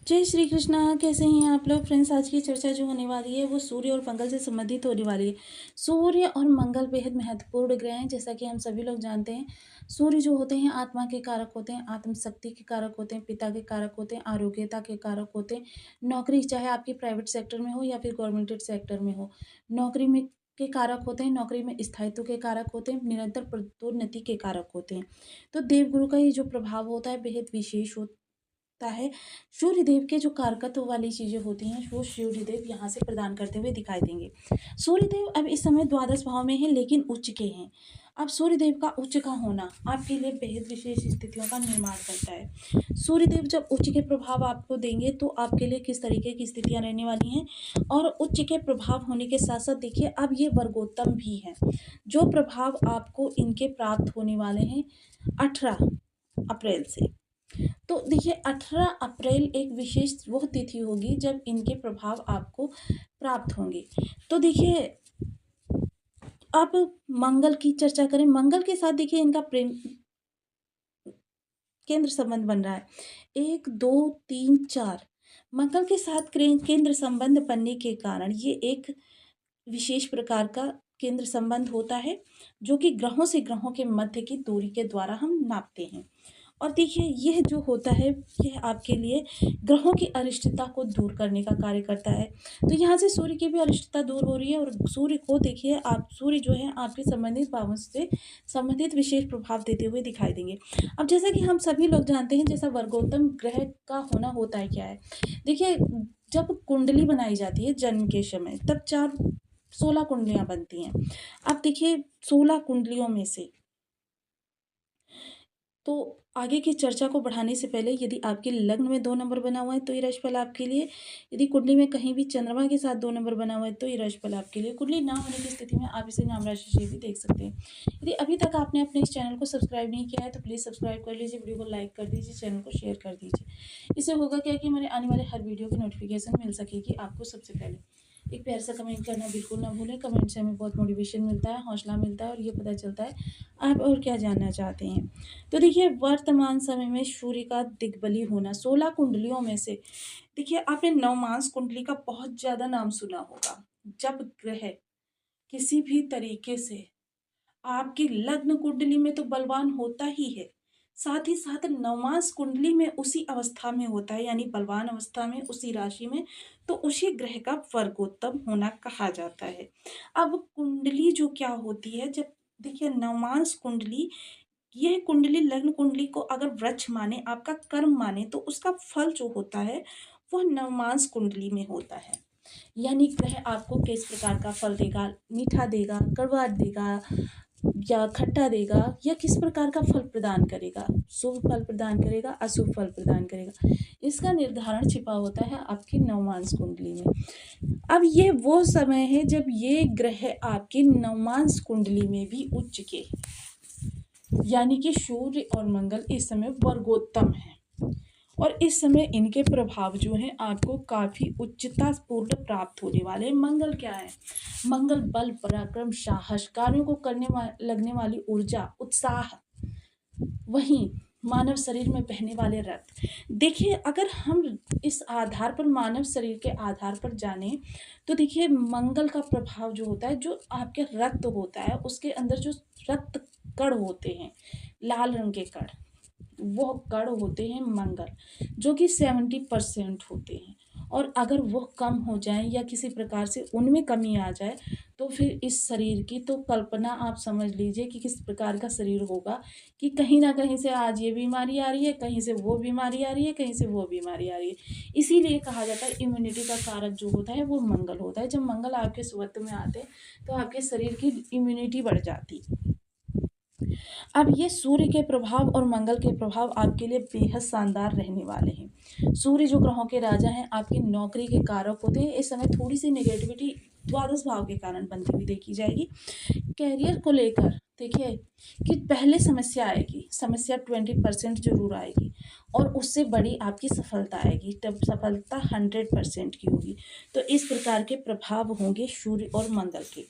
जय श्री कृष्णा। कैसे हैं आप लोग फ्रेंड्स। आज की चर्चा जो होने वाली है वो सूर्य और मंगल से संबंधित होने वाली है। सूर्य और मंगल बेहद महत्वपूर्ण ग्रह हैं। जैसा कि हम सभी लोग जानते हैं, सूर्य जो होते हैं आत्मा के कारक होते हैं, आत्मशक्ति के कारक होते हैं, पिता के कारक होते हैं, आरोग्यता के कारक होते हैं। नौकरी चाहे आपकी प्राइवेट सेक्टर में हो या फिर गवर्नमेंटेड सेक्टर में हो, नौकरी में के कारक होते हैं। नौकरी में स्थायित्व के कारक होते हैं, निरंतर पदोन्नति के कारक होते हैं। तो देवगुरु का ये जो प्रभाव होता है बेहद विशेष होता है। सूर्य देव के जो कारकत्व वाली चीजें होती हैं वो सूर्य देव यहाँ से प्रदान करते हुए दिखाई देंगे। सूर्य देव अब इस समय द्वादश भाव में है लेकिन उच्च के हैं। अब सूर्य देव का उच्च का होना आपके लिए बेहद विशेष स्थितियों का निर्माण करता है। सूर्य देव जब उच्च के प्रभाव आपको देंगे तो आपके लिए किस तरीके की स्थितियां रहने वाली हैं। और उच्च के प्रभाव होने के साथ साथ देखिए अब ये वर्गोत्तम भी है। जो प्रभाव आपको इनके प्राप्त होने वाले हैं 18 अप्रैल से। तो देखिए 18 अप्रैल एक विशेष वो तिथि होगी जब इनके प्रभाव आपको प्राप्त होंगे। तो देखिए अब मंगल की चर्चा करें। मंगल के साथ देखिए इनका प्रेम केंद्र संबंध बन रहा है। 1 2 3 4 मंगल के साथ केंद्र संबंध बनने के कारण ये एक विशेष प्रकार का केंद्र संबंध होता है जो कि ग्रहों से ग्रहों के मध्य की दूरी के द्वारा हम नापते हैं। और देखिए यह जो होता है यह आपके लिए ग्रहों की अरिष्टता को दूर करने का कार्य करता है। तो यहाँ से सूर्य की भी अरिष्टता दूर हो रही है और सूर्य को देखिए आप सूर्य जो है आपके संबंधित भावों से संबंधित विशेष प्रभाव देते हुए दिखाई देंगे। अब जैसा कि हम सभी लोग जानते हैं जैसा वर्गोत्तम ग्रह का होना होता है क्या है। देखिए जब कुंडली बनाई जाती है जन्म के समय तब 16 कुंडलियां बनती हैं। अब देखिए 16 कुंडलियों में से तो आगे की चर्चा को बढ़ाने से पहले यदि आपके लग्न में 2 नंबर बना हुआ है तो ये राशिफल आपके लिए। यदि कुंडली में कहीं भी चंद्रमा के साथ 2 नंबर बना हुआ है तो ये राशिफल आपके लिए। कुंडली ना होने की स्थिति में आप इसे नाम राशि से भी देख सकते हैं। यदि अभी तक आपने अपने इस चैनल को सब्सक्राइब नहीं किया है तो प्लीज़ सब्सक्राइब कर लीजिए, वीडियो को लाइक कर दीजिए, चैनल को शेयर कर दीजिए। इससे होगा क्या कि हमारे आने वाले हर वीडियो की नोटिफिकेशन मिल सकेगी आपको सबसे पहले। एक प्यार सा कमेंट करना बिल्कुल ना भूलें। कमेंट से हमें बहुत मोटिवेशन मिलता है, हौसला मिलता है और ये पता चलता है आप और क्या जानना चाहते हैं। तो देखिए वर्तमान समय में सूर्य का दिग्बली होना 16 कुंडलियों में से देखिए आपने नवमांस कुंडली का बहुत ज्यादा नाम सुना होगा। जब ग्रह किसी भी तरीके से आपकी लग्न कुंडली में तो बलवान होता ही है, साथ ही साथ नवमांस कुंडली में उसी अवस्था में होता है यानी बलवान अवस्था में उसी राशि में, तो उसी ग्रह का वर्गोत्तम होना कहा जाता है। अब कुंडली जो क्या होती है, जब देखिए नवमांस कुंडली, यह कुंडली लग्न कुंडली को अगर वृक्ष माने, आपका कर्म माने, तो उसका फल जो होता है वह नवमांस कुंडली में होता है। यानी ग्रह आपको किस प्रकार का फल देगा, मीठा देगा, कड़वा देगा या खट्टा देगा, या किस प्रकार का फल प्रदान करेगा, शुभ फल प्रदान करेगा, अशुभ फल प्रदान करेगा, इसका निर्धारण छिपा होता है आपकी नवमांस कुंडली में। अब ये वो समय है जब ये ग्रह आपकी नवमांस कुंडली में भी उच्च के, यानी कि सूर्य और मंगल इस समय वर्गोत्तम है और इस समय इनके प्रभाव जो हैं आपको काफी उच्चता पूर्ण प्राप्त होने वाले हैं। मंगल क्या है? मंगल बल, पराक्रम, साहस, कार्यों को करने लगने वाली ऊर्जा, उत्साह, वहीं मानव शरीर में बहने वाले रक्त। देखिए अगर हम इस आधार पर मानव शरीर के आधार पर जाने तो देखिए मंगल का प्रभाव जो होता है, जो आपके रक्त होता है उसके अंदर जो रक्त कण होते हैं, लाल रंग के कण, वो कण होते हैं मंगल, जो कि 70% होते हैं। और अगर वो कम हो जाए या किसी प्रकार से उनमें कमी आ जाए तो फिर इस शरीर की तो कल्पना आप समझ लीजिए कि किस प्रकार का शरीर होगा, कि कहीं ना कहीं से आज ये बीमारी आ रही है, कहीं से वो बीमारी आ रही है, कहीं से वो बीमारी आ रही है। इसीलिए कहा जाता है इम्यूनिटी का कारक जो होता है वो मंगल होता है। जब मंगल आपके सुवत्व में आते हैं तो आपके शरीर की इम्यूनिटी बढ़ जाती है। अब ये सूर्य के प्रभाव और मंगल के प्रभाव आपके लिए बेहद शानदार रहने वाले हैं। सूर्य जो ग्रहों के राजा हैं आपकी नौकरी के कारक होते हैं। इस समय थोड़ी सी नेगेटिविटी द्वादश भाव के कारण बनती हुई देखी जाएगी। कैरियर को लेकर देखिए कि पहले समस्या आएगी, समस्या 20% जरूर आएगी और उससे बड़ी आपकी सफलता आएगी, तब सफलता 100% की होगी। तो इस प्रकार के प्रभाव होंगे सूर्य और मंगल के।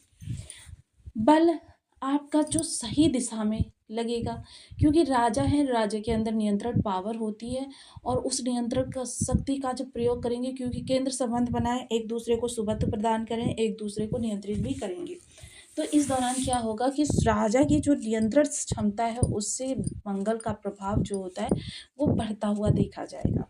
बल आपका जो सही दिशा में लगेगा, क्योंकि राजा है, राजा के अंदर नियंत्रण पावर होती है और उस नियंत्रण का शक्ति का जब प्रयोग करेंगे, क्योंकि केंद्र संबंध बनाए, एक दूसरे को सुबत्त प्रदान करें, एक दूसरे को नियंत्रित भी करेंगे। तो इस दौरान क्या होगा कि राजा की जो नियंत्रण क्षमता है उससे मंगल का प्रभाव जो होता है वो बढ़ता हुआ देखा जाएगा।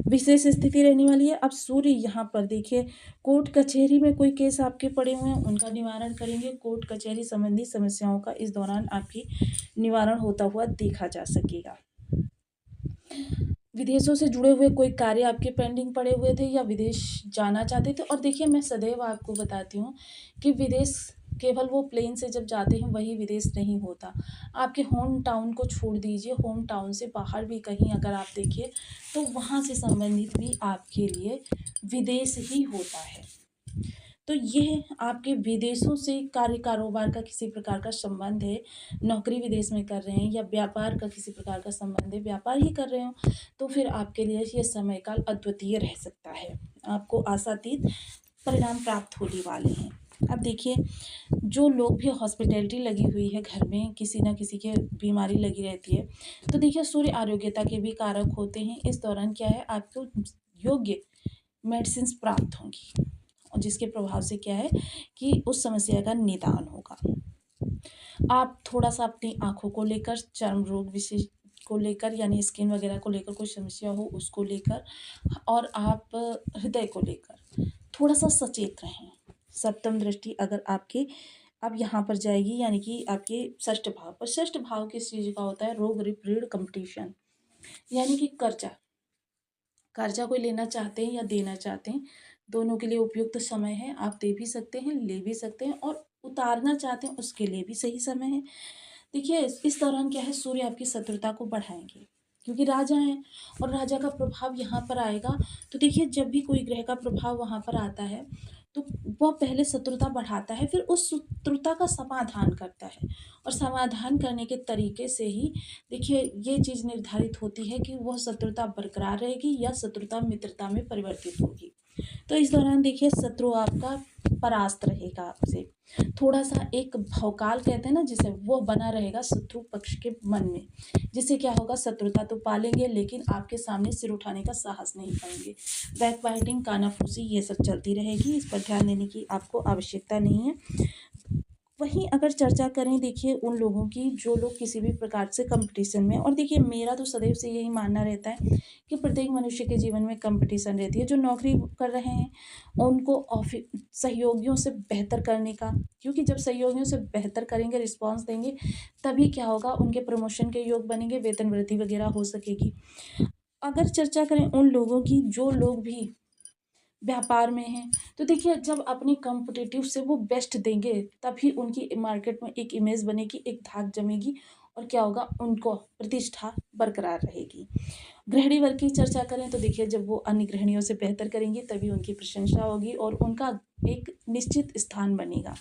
विशेष स्थिति रहने वाली है। अब सूर्य यहाँ पर देखिए, कोर्ट कचहरी में कोई केस आपके पड़े हुए हैं उनका निवारण करेंगे। कोर्ट कचहरी संबंधी समस्याओं का इस दौरान आपकी निवारण होता हुआ देखा जा सकेगा। विदेशों से जुड़े हुए कोई कार्य आपके पेंडिंग पड़े हुए थे या विदेश जाना चाहते थे। और देखिए, मैं सदैव आपको बताती हूँ कि विदेश केवल वो प्लेन से जब जाते हैं वही विदेश नहीं होता। आपके होम टाउन को छोड़ दीजिए, होम टाउन से बाहर भी कहीं अगर आप देखिए तो वहाँ से संबंधित भी आपके लिए विदेश ही होता है। तो ये आपके विदेशों से कार्य कारोबार का किसी प्रकार का संबंध है, नौकरी विदेश में कर रहे हैं या व्यापार का किसी प्रकार का संबंध है, व्यापार ही कर रहे हो, तो फिर आपके लिए ये समय काल अद्वितीय रह सकता है। आपको आशातीत परिणाम प्राप्त होने वाले हैं। अब देखिए, जो लोग भी हॉस्पिटैलिटी लगी हुई है घर में, किसी न किसी के बीमारी लगी रहती है, तो देखिए सूर्य आरोग्यता के भी कारक होते हैं। इस दौरान क्या है, आपको योग्य मेडिसिन प्राप्त होंगी और जिसके प्रभाव से क्या है कि उस समस्या का निदान होगा। आप थोड़ा सा अपनी आँखों को लेकर, चर्म रोग विशेष को लेकर यानी स्किन वगैरह को लेकर कोई समस्या हो उसको लेकर, और आप हृदय को लेकर थोड़ा सा सचेत रहें। सप्तम दृष्टि अगर आपके अब यहाँ पर जाएगी, यानी कि आपके षष्ठ भाव पर। षष्ठ भाव किस चीज़ का होता है? रोग, ऋण, कंपटीशन, यानी कि कर्जा कोई लेना चाहते हैं या देना चाहते हैं, दोनों के लिए उपयुक्त समय है। आप दे भी सकते हैं, ले भी सकते हैं, और उतारना चाहते हैं उसके लिए भी सही समय है। देखिए, इस दौरान क्या है, सूर्य आपकी शत्रुता को बढ़ाएंगे क्योंकि राजा हैं और राजा का प्रभाव यहाँ पर आएगा। तो देखिए, जब भी कोई ग्रह का प्रभाव वहाँ पर आता है तो वह पहले शत्रुता बढ़ाता है, फिर उस शत्रुता का समाधान करता है, और समाधान करने के तरीके से ही देखिए ये चीज़ निर्धारित होती है कि वह शत्रुता बरकरार रहेगी या शत्रुता मित्रता में परिवर्तित होगी। तो इस दौरान देखिए, शत्रु आपका परास्त रहेगा आपसे। थोड़ा सा एक भवकाल कहते हैं ना जिसे, वो बना रहेगा शत्रु पक्ष के मन में, जिससे क्या होगा, शत्रुता तो पालेंगे लेकिन आपके सामने सिर उठाने का साहस नहीं करेंगे। बैक बाइटिंग, कानाफूसी, ये सब चलती रहेगी, इस पर ध्यान देने की आपको आवश्यकता नहीं है। वहीं अगर चर्चा करें देखिए उन लोगों की जो लोग किसी भी प्रकार से कंपटीशन में, और देखिए मेरा तो सदैव से यही मानना रहता है कि प्रत्येक मनुष्य के जीवन में कंपटीशन रहती है। जो नौकरी कर रहे हैं उनको ऑफिस सहयोगियों से बेहतर करने का, क्योंकि जब सहयोगियों से बेहतर करेंगे, रिस्पॉन्स देंगे, तभी क्या होगा, उनके प्रमोशन के योग बनेंगे, वेतन वृद्धि वगैरह हो सकेगी। अगर चर्चा करें उन लोगों की जो लोग भी व्यापार में हैं, तो देखिए जब अपनी कॉम्पिटिटिव से वो बेस्ट देंगे तभी उनकी मार्केट में एक इमेज बनेगी, एक धाक जमेगी, और क्या होगा, उनको प्रतिष्ठा बरकरार रहेगी। गृहिणी वर्ग की चर्चा करें तो देखिए, जब वो अन्य गृहिणियों से बेहतर करेंगी तभी उनकी प्रशंसा होगी और उनका एक निश्चित स्थान बनेगा।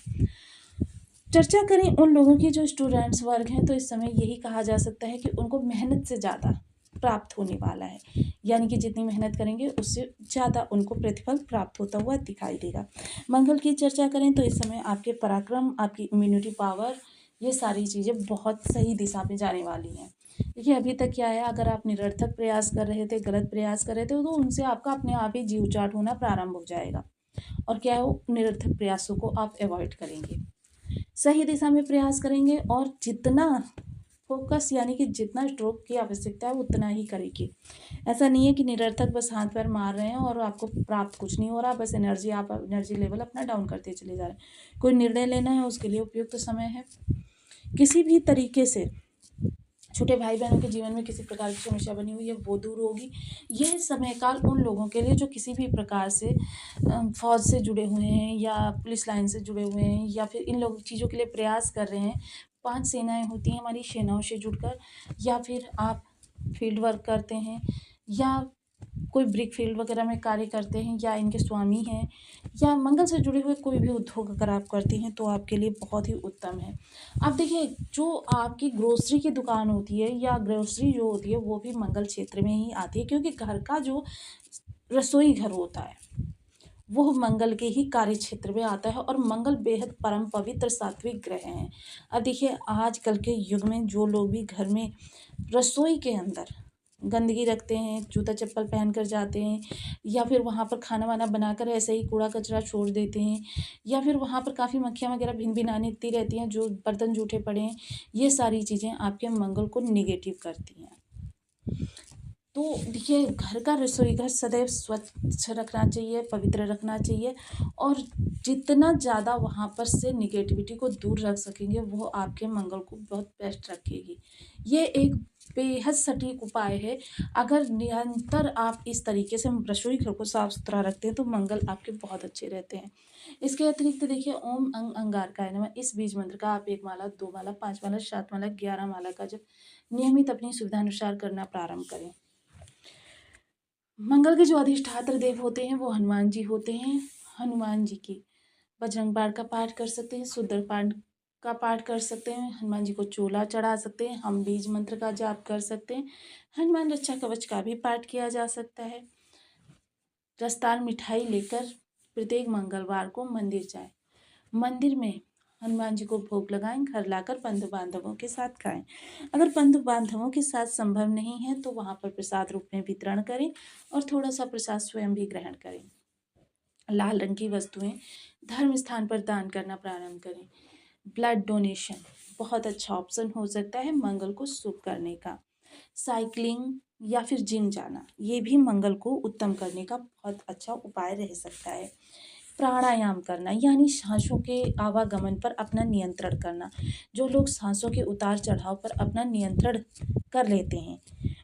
चर्चा करें उन लोगों की जो स्टूडेंट्स वर्ग हैं, तो इस समय यही कहा जा सकता है कि उनको मेहनत से ज़्यादा प्राप्त होने वाला है, यानी कि जितनी मेहनत करेंगे उससे ज़्यादा उनको प्रतिफल प्राप्त होता हुआ दिखाई देगा। मंगल की चर्चा करें तो इस समय आपके पराक्रम, आपकी इम्यूनिटी पावर, ये सारी चीज़ें बहुत सही दिशा में जाने वाली हैं। देखिए, अभी तक क्या है, अगर आप निरर्थक प्रयास कर रहे थे, गलत प्रयास कर रहे थे, तो उनसे आपका अपने आप ही जीव चाट होना प्रारंभ हो जाएगा, और क्या है, वो निरर्थक प्रयासों को आप अवॉइड करेंगे, सही दिशा में प्रयास करेंगे, और जितना फोकस यानी कि जितना स्ट्रोक की आवश्यकता है उतना ही करेंगे। ऐसा नहीं है कि निरर्थक बस हाथ पैर मार रहे हैं और आपको प्राप्त कुछ नहीं हो रहा, बस आप एनर्जी लेवल अपना डाउन करते चले जा रहे हैं। कोई निर्णय लेना है उसके लिए उपयुक्त समय है। किसी भी तरीके से छोटे भाई बहनों के जीवन में किसी प्रकार की समस्या बनी हुई है वो दूर होगी। यह समय काल उन लोगों के लिए जो किसी भी प्रकार से फौज से जुड़े हुए हैं या पुलिस लाइन से जुड़े हुए हैं या फिर इन लोग चीज़ों के लिए प्रयास कर रहे हैं। 5 सेनाएं होती हैं हमारी, सेनाओं से जुड़कर, या फिर आप फील्ड वर्क करते हैं या कोई ब्रिक फील्ड वगैरह में कार्य करते हैं या इनके स्वामी हैं, या मंगल से जुड़े हुए कोई भी उद्योग अगर आप करती हैं तो आपके लिए बहुत ही उत्तम है। आप देखिए, जो आपकी ग्रोसरी की दुकान होती है या ग्रोसरी जो होती है वो भी मंगल क्षेत्र में ही आती है, क्योंकि घर का जो रसोई घर होता है वो मंगल के ही कार्य क्षेत्र में आता है और मंगल बेहद परम पवित्र सात्विक ग्रह हैं। अब देखिए आजकल के युग में जो लोग भी घर में रसोई के अंदर गंदगी रखते हैं, जूता चप्पल पहन कर जाते हैं, या फिर वहाँ पर खाना वाना बनाकर ऐसे ही कूड़ा कचरा छोड़ देते हैं, या फिर वहाँ पर काफ़ी मक्खियाँ वगैरह भिन भिनाती रहती हैं, जो बर्तन जूठे पड़े हैं, ये सारी चीज़ें आपके मंगल को निगेटिव करती हैं। तो देखिए घर का रसोई घर सदैव स्वच्छ रखना चाहिए, पवित्र रखना चाहिए, और जितना ज़्यादा वहाँ पर से निगेटिविटी को दूर रख सकेंगे वो आपके मंगल को बहुत बेस्ट रखेगी। ये एक बेहद सटीक उपाय है। अगर निरंतर आप इस तरीके से रसोई घर को साफ सुथरा रखते हैं तो मंगल आपके बहुत अच्छे रहते हैं। इसके अतिरिक्त देखिए ओम अंग अंगारकाय नमः इस बीज मंत्र का आप 1 माला, 2 माला, 5 माला, 7 माला, 11 माला का जब नियमित अपनी सुविधानुसार करना प्रारंभ करें। मंगल के जो अधिष्ठात्र देव होते हैं वो हनुमान जी होते हैं। हनुमान जी की बजरंग बाण का पाठ कर सकते हैं, सुंदरकांड का पाठ कर सकते हैं, हनुमान जी को चोला चढ़ा सकते हैं, हम बीज मंत्र का जाप कर सकते हैं, हनुमान रक्षा कवच का भी पाठ किया जा सकता है। रसदार मिठाई लेकर प्रत्येक मंगलवार को मंदिर जाएं, मंदिर में हनुमान जी को भोग लगाएं, घर लाकर बंधु बांधवों के साथ खाएं। अगर बंधु बांधवों के साथ संभव नहीं है तो वहाँ पर प्रसाद रूप में वितरण करें और थोड़ा सा प्रसाद स्वयं भी ग्रहण करें। लाल रंग की वस्तुएं धर्म स्थान पर दान करना प्रारंभ करें। ब्लड डोनेशन बहुत अच्छा ऑप्शन हो सकता है मंगल को शुभ करने का। साइकिलिंग या फिर जिम जाना ये भी मंगल को उत्तम करने का बहुत अच्छा उपाय रह सकता है। प्राणायाम करना यानी सांसों के आवागमन पर अपना नियंत्रण करना। जो लोग सांसों के उतार चढ़ाव पर अपना नियंत्रण कर लेते हैं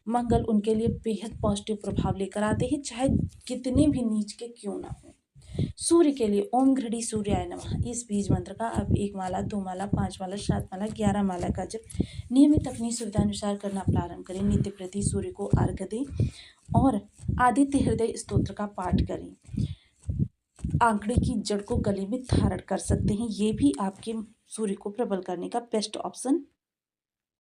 मंगल उनके लिए बेहद पॉजिटिव प्रभाव लेकर आते हैं, चाहे कितने भी नीच के क्यों ना हो। सूर्य के लिए ओम घृणी सूर्याय नमः इस बीज मंत्र का आप 1 माला, 2 माला, 5 माला, 7 माला, 11 माला का जब नियमित अपनी सुविधानुसार करना प्रारंभ करें। नित्य प्रति सूर्य को अर्घ्य दें और आदित्य हृदय स्तोत्र का पाठ करें। आंकड़े की जड़ को गले में धारण कर सकते हैं, ये भी आपके सूर्य को प्रबल करने का बेस्ट ऑप्शन